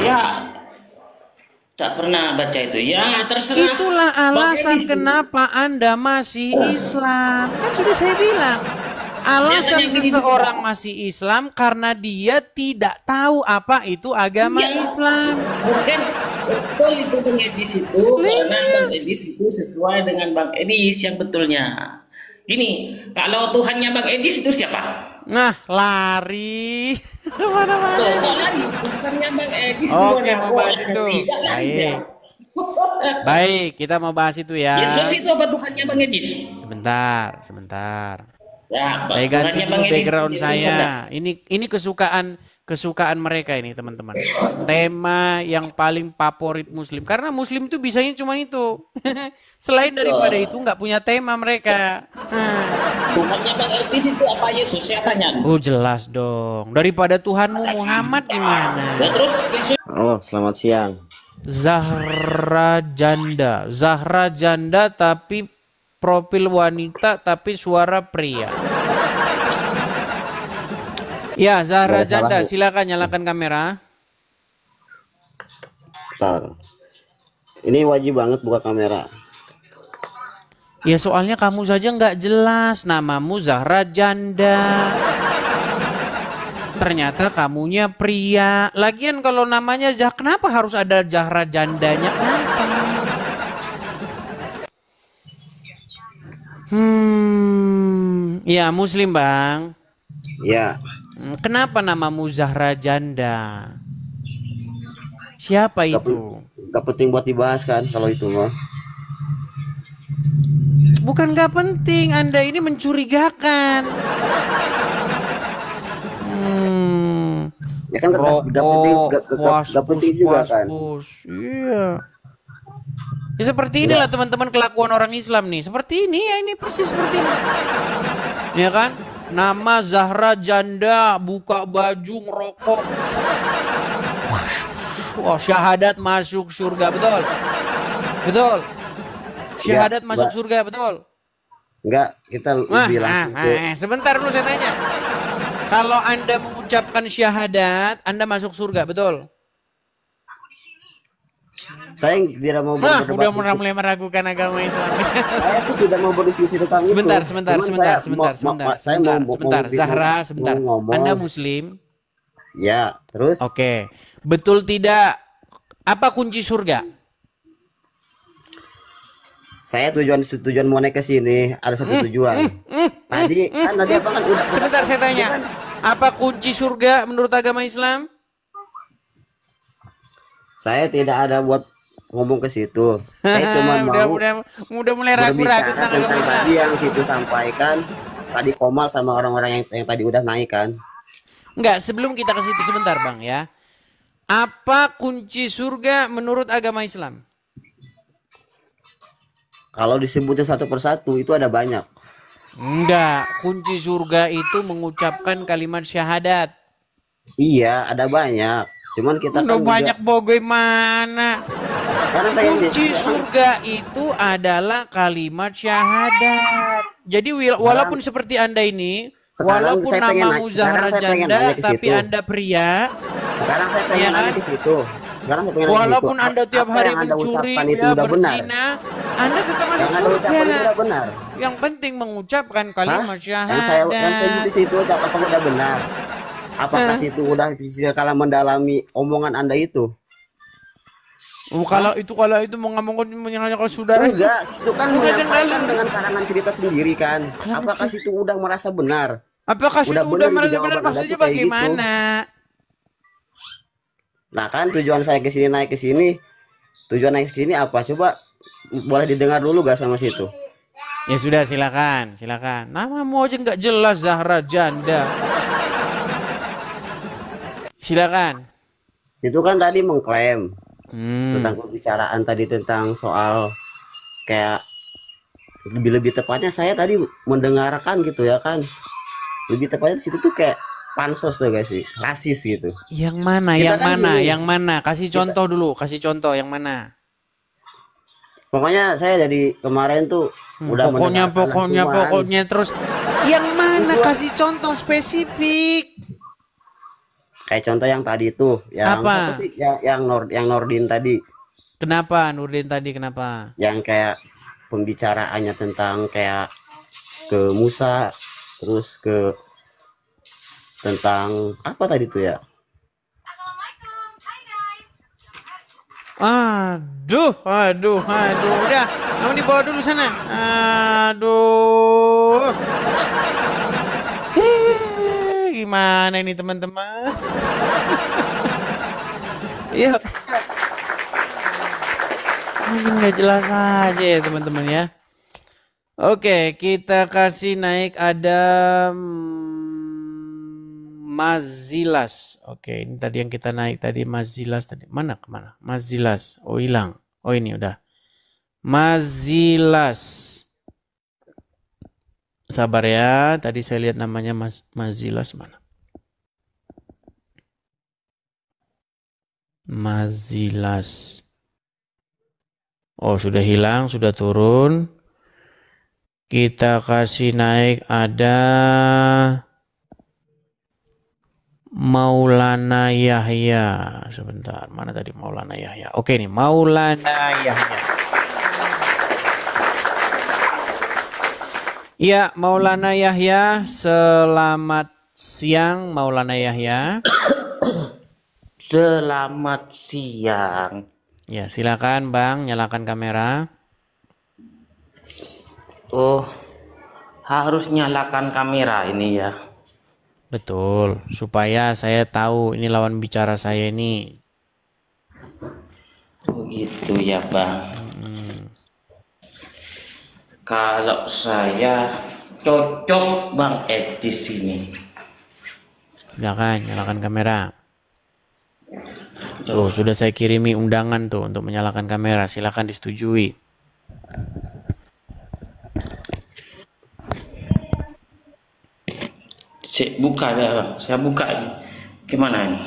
Saya tak pernah baca itu. Ya, terserah. Itulah alasan kenapa Anda masih Islam. Kan sudah saya bilang. Alasan seseorang masih Islam karena dia tidak tahu apa itu agama Islam. Mungkin betul itu Bang Edis itu, karena Bang Edis itu sesuai dengan Bang Edis yang betulnya. Gini, kalau Tuhannya Bang Edis itu siapa? Nah, lari. Kemana-mana. Kok lari? Tuhannya Bang Edis. Oke, mau bahas itu. Baik. Baik, kita mau bahas itu ya. Yesus itu apa Tuhannya Bang Edis? Sebentar. Ya, saya ganti dulu background saya. Ada. Ini kesukaan mereka ini teman-teman. Tema yang paling favorit Muslim. Karena Muslim itu bisanya cuma itu. Selain daripada itu nggak punya tema mereka. Tuhannya Bang Edis itu apa Yesus? Saya tanya. Oh jelas dong. Daripada Tuhanmu Muhammad gimana? Ya, terus Yesus. Halo, selamat siang. Zahra janda tapi profil wanita tapi suara pria. Ya, Zahra janda, silakan nyalakan kamera. Bentar. Ini wajib banget buka kamera. Ya soalnya kamu saja nggak jelas, namamu Zahra janda. Ternyata kamunya pria. Lagian kalau namanya kenapa harus ada Zahra jandanya? Kenapa? Ya Muslim Bang. Ya. Kenapa namamu Zahra janda? Siapa itu? Gak penting buat dibahas kan kalau itu mah. Bukan gak penting, Anda ini mencurigakan. Ya kan gak penting juga kan. Iya. Ya seperti inilah teman-teman kelakuan orang Islam nih. Seperti ini ya, ini persis seperti ini. Ya kan? Nama Zahra janda, buka baju, ngerokok. Wah, syahadat masuk surga, betul? Betul. Syahadat masuk surga, betul? Enggak, kita bilang sebentar dulu saya tanya. Kalau Anda mengucapkan syahadat, Anda masuk surga, betul? Saya tidak mau udah mulai meragukan agama Islam. Saya tuh tidak mau berdiskusi tentang itu. Sebentar. Zahra, sebentar. Anda Muslim? Ya, terus? Oke. Betul tidak? Apa kunci surga? Saya tujuan mau naik ke sini ada satu tujuan. Tadi apa kan udah. Sebentar saya tanya. Apa kunci surga menurut agama Islam? Saya tidak ada buat ngomong ke situ. Saya cuma mau udah mulai ragu-ragu tentang tadi yang situ sampaikan. Tadi Komal sama orang-orang yang tadi udah naik kan. Enggak, sebelum kita ke situ sebentar Bang ya. Apa kunci surga menurut agama Islam? Kalau disebutin satu persatu itu ada banyak. Enggak, kunci surga itu mengucapkan kalimat syahadat. Iya, ada banyak. Cuman kita udah kan banyak bagaimana? Kunci surga itu adalah kalimat syahadat. Jadi walaupun seperti Anda ini, walaupun namamu Zahra janda tapi Anda pria. Sekarang saya pengen nanya ke situ. Sekarang saya pengen walaupun Anda tiap hari mencuri ya berzina, Anda tetap masuk surga. Yang penting mengucapkan kalimat syahadat. Yang saya di situ apakah udah benar? Apakah situ udah bisa kalau mendalami omongan Anda itu? Kalau itu mau ngomong menyangka saudara enggak, itu kan dengan karangan cerita sendiri kan. Apakah situ udah merasa benar? Apakah situ udah merasa benar maksudnya bagaimana? Nah kan tujuan saya naik ke sini apa? Coba boleh didengar dulu gak sama situ? Ya sudah silakan. Namamu aja nggak jelas Zahra janda. Silakan. Itu kan tadi mengklaim tentang pembicaraan tadi tentang soal kayak lebih tepatnya saya tadi mendengarkan gitu ya kan. Lebih tepatnya di situ tuh kayak pansos tuh guys sih, rasis gitu. Yang mana? Yang mana? Kasih contoh dulu, yang mana? Pokoknya saya dari kemarin tuh udah pokoknya terus yang mana kasih contoh spesifik. Kayak contoh yang tadi itu, yang Apa? sih? Yang Nordin tadi, Kenapa Nurdin tadi kenapa? yang kayak pembicaraannya tentang kayak ke Musa, terus ke tentang apa tadi tuh ya? Aduh. Udah, kamu dibawa dulu sana. Aduh. Gimana ini teman-teman? Iya. Mungkin nggak jelas aja ya teman-teman ya. Oke, kita kasih naik ada Mazilas. Oke, ini tadi yang kita naik tadi Mazilas tadi. Mana kemana? Mazilas. Oh hilang. Oh ini udah. Mazilas. Sabar ya. Tadi saya lihat namanya Mazilas mana? Mazilas. Oh sudah hilang, sudah turun. Kita kasih naik ada Maulana Yahya. Sebentar, mana tadi Maulana Yahya? Oke nih, Maulana Yahya. Iya, Maulana Yahya. Selamat siang, Maulana Yahya. Selamat siang. Ya, silakan Bang, nyalakan kamera. Oh, harus nyalakan kamera ini ya. Betul, supaya saya tahu ini lawan bicara saya ini. Begitu ya Bang. Kalau saya cocok Bang Ed di sini. Silakan nyalakan kamera. Tuh, sudah saya kirimi undangan tuh untuk menyalakan kamera. Silakan disetujui. Saya buka ya Bang. Saya buka ini. Gimana ini?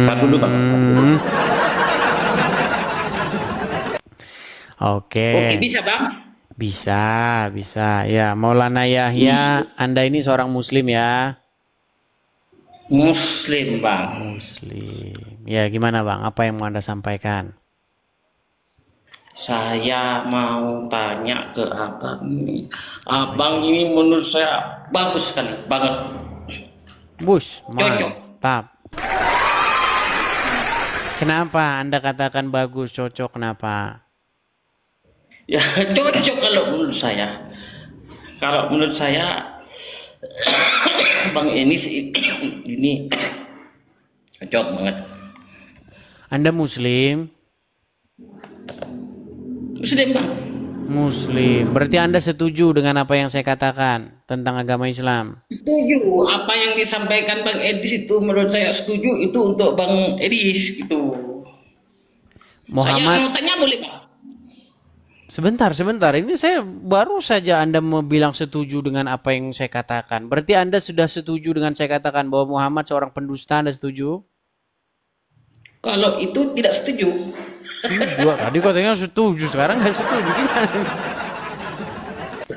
Tar dulu Bang. Oke, Oke. bisa Bang? Bisa. Ya, Maulana Yahya, Anda ini seorang muslim ya? Muslim Bang. Muslim. Ya, gimana Bang? Apa yang mau Anda sampaikan? Saya mau tanya ke Abang ini. Abang ini menurut saya bagus sekali banget. Bus, Cocok. mantap. Kenapa Anda katakan bagus, cocok, kenapa? Ya cocok kalau menurut saya. Kalau menurut saya Bang ini sih ini cocok banget. Anda muslim? Muslim Bang. Muslim. Berarti Anda setuju dengan apa yang saya katakan tentang agama Islam? Setuju. Apa yang disampaikan Bang Edis itu menurut saya setuju, itu untuk Bang Edis gitu. Saya Muhammad, mau tanya boleh Bang? sebentar. Ini saya baru saja Anda mau bilang setuju dengan apa yang saya katakan. Berarti Anda sudah setuju dengan saya katakan bahwa Muhammad seorang pendusta, Anda setuju? Kalau itu tidak setuju. Tadi katanya setuju, sekarang nggak setuju. Gimana?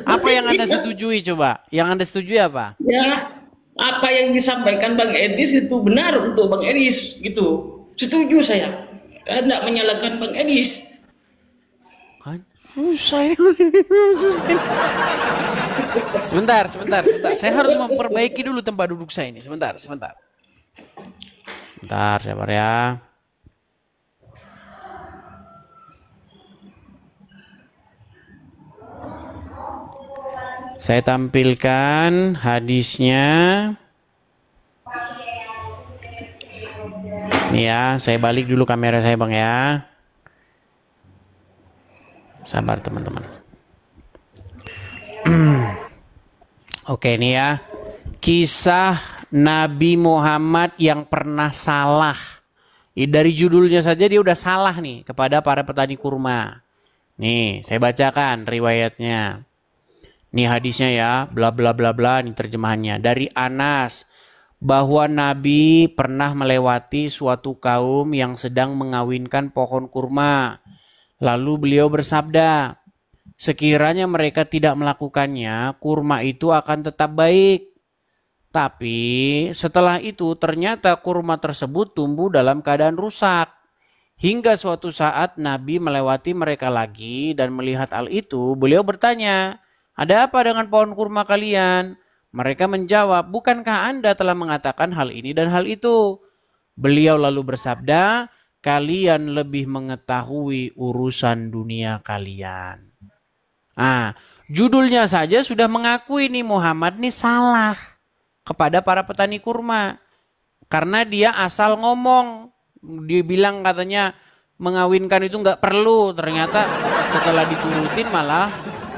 Apa yang Anda setujui coba? Yang Anda setujui apa? Ya, apa yang disampaikan Bang Edis itu benar untuk Bang Edis gitu. Setuju saya. Saya tidak menyalahkan Bang Edis. Kan susah. Sebentar. Saya harus memperbaiki dulu tempat duduk saya ini. Sebentar. Bentar, sabar ya. Saya tampilkan hadisnya. Nih ya, saya balik dulu kamera saya Bang ya. Sabar teman-teman. Oke nih ya. Kisah Nabi Muhammad yang pernah salah. Dari judulnya saja dia udah salah nih kepada para petani kurma. Nih, saya bacakan riwayatnya. Nih hadisnya ya, bla bla bla bla, ini terjemahannya. Dari Anas, bahwa Nabi pernah melewati suatu kaum yang sedang mengawinkan pohon kurma. Lalu beliau bersabda, sekiranya mereka tidak melakukannya, kurma itu akan tetap baik. Tapi setelah itu ternyata kurma tersebut tumbuh dalam keadaan rusak. Hingga suatu saat Nabi melewati mereka lagi dan melihat hal itu, beliau bertanya, "Ada apa dengan pohon kurma kalian?" Mereka menjawab, "Bukankah Anda telah mengatakan hal ini dan hal itu?" Beliau lalu bersabda, "Kalian lebih mengetahui urusan dunia kalian." Judulnya saja sudah mengakui nih Muhammad nih salah kepada para petani kurma. Karena dia asal ngomong. Dia bilang katanya mengawinkan itu nggak perlu. Ternyata setelah diturutin malah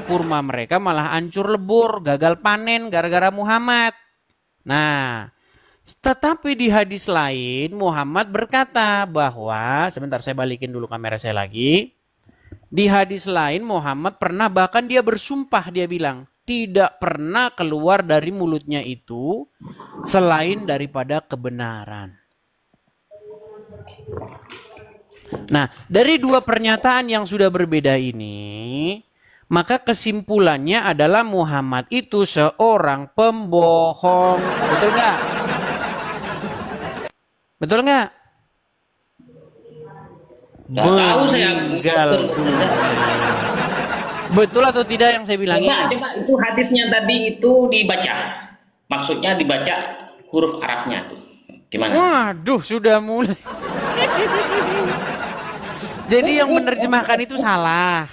kurma mereka malah hancur lebur, gagal panen gara-gara Muhammad. Nah, tetapi di hadis lain Muhammad berkata bahwa, sebentar saya balikin dulu kamera saya lagi. Di hadis lain Muhammad pernah bahkan dia bersumpah, dia bilang tidak pernah keluar dari mulutnya itu selain daripada kebenaran. Nah, dari dua pernyataan yang sudah berbeda ini, maka kesimpulannya adalah Muhammad itu seorang pembohong. Betul nggak? Betul nggak? Nggak tahu saya. Betul atau tidak yang saya bilang ini? Coba itu hadisnya tadi itu dibaca. Maksudnya dibaca huruf Arabnya tuh. Gimana? Waduh, sudah mulai. Jadi yang menerjemahkan itu salah.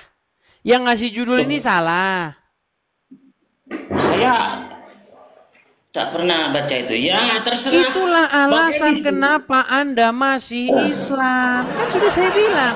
Yang ngasih judul ini salah. Saya tak pernah baca itu. Ya, terserah. Itulah alasan kenapa Anda masih Islam. Kan sudah saya bilang.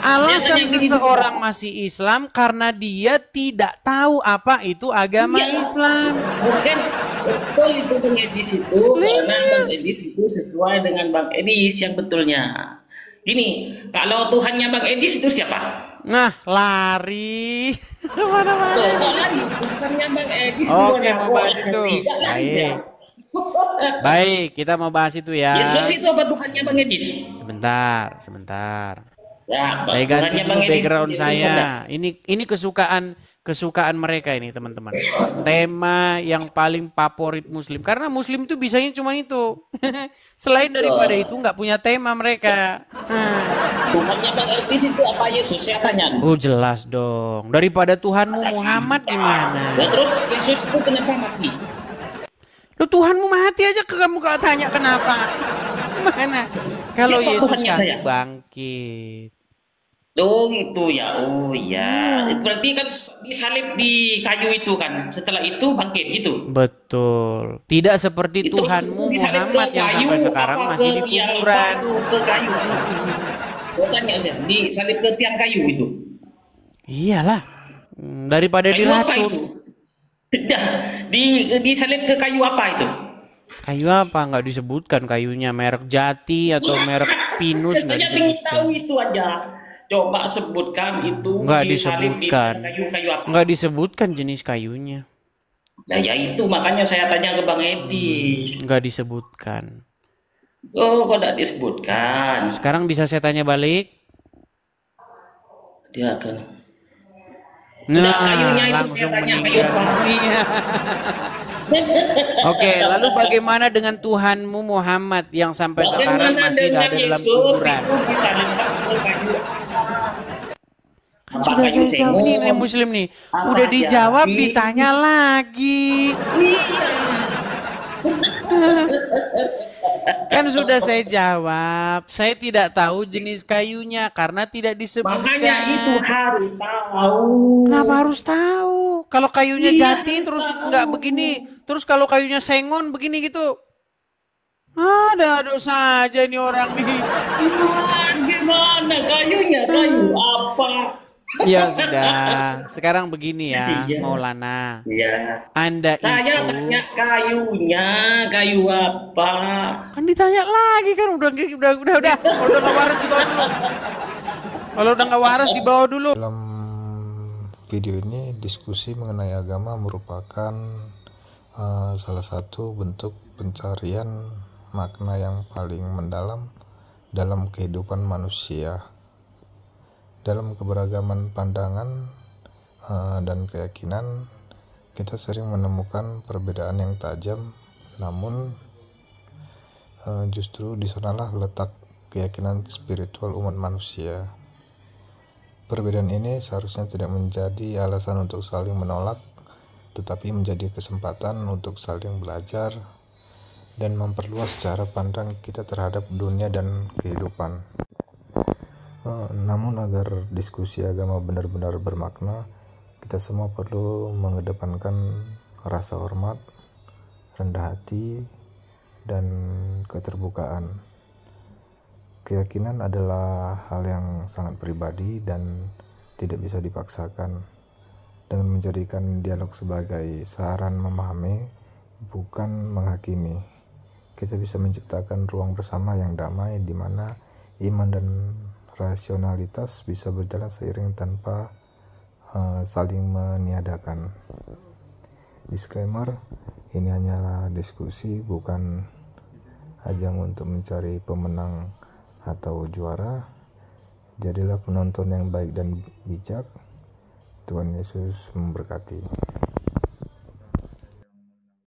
Alasan seseorang masih Islam karena dia tidak tahu apa itu agama Islam. Mungkin betul itu Bang Edis itu, karena Bang Edis itu sesuai dengan Bang Edis yang betulnya. Gini, kalau Tuhannya Bang Edis itu siapa? Nah, lari. Kemana-mana. Kok lari? Tuhannya Bang Edis. Oke, mau bahas itu. Baik. Baik, kita mau bahas itu ya. Yesus itu apa Tuhannya Bang Edis? Sebentar. Ya, saya ganti dulu background saya. Ada. Ini kesukaan mereka ini teman-teman. Tema yang paling favorit Muslim. Karena Muslim itu bisanya cuma itu. Selain daripada itu nggak punya tema mereka. Tuhannya Bang Edis itu apa Yesus? Saya tanya. Oh jelas dong. Daripada Tuhanmu Muhammad gimana? Ya, terus Yesus itu kenapa mati? Lu Tuhanmu mati aja kamu gak tanya kenapa? Mana? Kalau Yesus kan bangkit. Oh gitu ya, oh ya. Itu berarti kan disalib di kayu itu kan. Setelah itu bangkit gitu. Betul. Tidak seperti Tuhanmu Muhammad yang sampai sekarang masih di kuburan. Ke kayu. Gua tanya saya, disalib ke tiang kayu itu. Iyalah. Daripada diracun. Disalib ke kayu apa itu? Kayu apa? Nggak disebutkan kayunya, merek Jati atau merek Pinus nggak disebutkan. Saya ingin tahu itu aja. Coba sebutkan itu. Nggak disebutkan. Kayu apa? Nggak disebutkan jenis kayunya. Nah ya itu makanya saya tanya ke Bang Edis. Nggak disebutkan. Oh kok nggak disebutkan? Sekarang bisa saya tanya balik? Dia akan. Nah, kayunya itu langsung saya tanya meninggal. Oke, lalu bagaimana dengan Tuhanmu Muhammad yang sampai sekarang masih ada dalam kuburan? Kan sudah saya jawab nih Muslim nih. Udah dijawab ditanya lagi. Kan sudah saya jawab. Saya tidak tahu jenis kayunya karena tidak disebutkan. Makanya itu harus tahu. Kenapa harus tahu? Kalau kayunya jati terus nggak begini, terus kalau kayunya sengon begini gitu. Ada dosa aja nih orang nih. Gimana kayunya? Kayu apa? Ya sudah, sekarang begini ya, Maulana. Iya. Anda Saya itu tanya kayunya, kayu apa? kan ditanya lagi kan udah. Kalau udah nggak waras dibawa dulu. Kalau udah nggak waras dibawa dulu. Dalam video ini diskusi mengenai agama merupakan salah satu bentuk pencarian makna yang paling mendalam dalam kehidupan manusia. Dalam keberagaman pandangan dan keyakinan, kita sering menemukan perbedaan yang tajam namun justru di sanalah letak keyakinan spiritual umat manusia. Perbedaan ini seharusnya tidak menjadi alasan untuk saling menolak, tetapi menjadi kesempatan untuk saling belajar dan memperluas cara pandang kita terhadap dunia dan kehidupan. Namun agar diskusi agama benar-benar bermakna, kita semua perlu mengedepankan rasa hormat, rendah hati, dan keterbukaan. Keyakinan adalah hal yang sangat pribadi dan tidak bisa dipaksakan. Dengan menjadikan dialog sebagai saran memahami, bukan menghakimi, kita bisa menciptakan ruang bersama yang damai di mana iman dan rasionalitas bisa berjalan seiring tanpa saling meniadakan. Disclaimer, ini hanyalah diskusi, bukan ajang untuk mencari pemenang atau juara. Jadilah penonton yang baik dan bijak. Tuhan Yesus memberkati.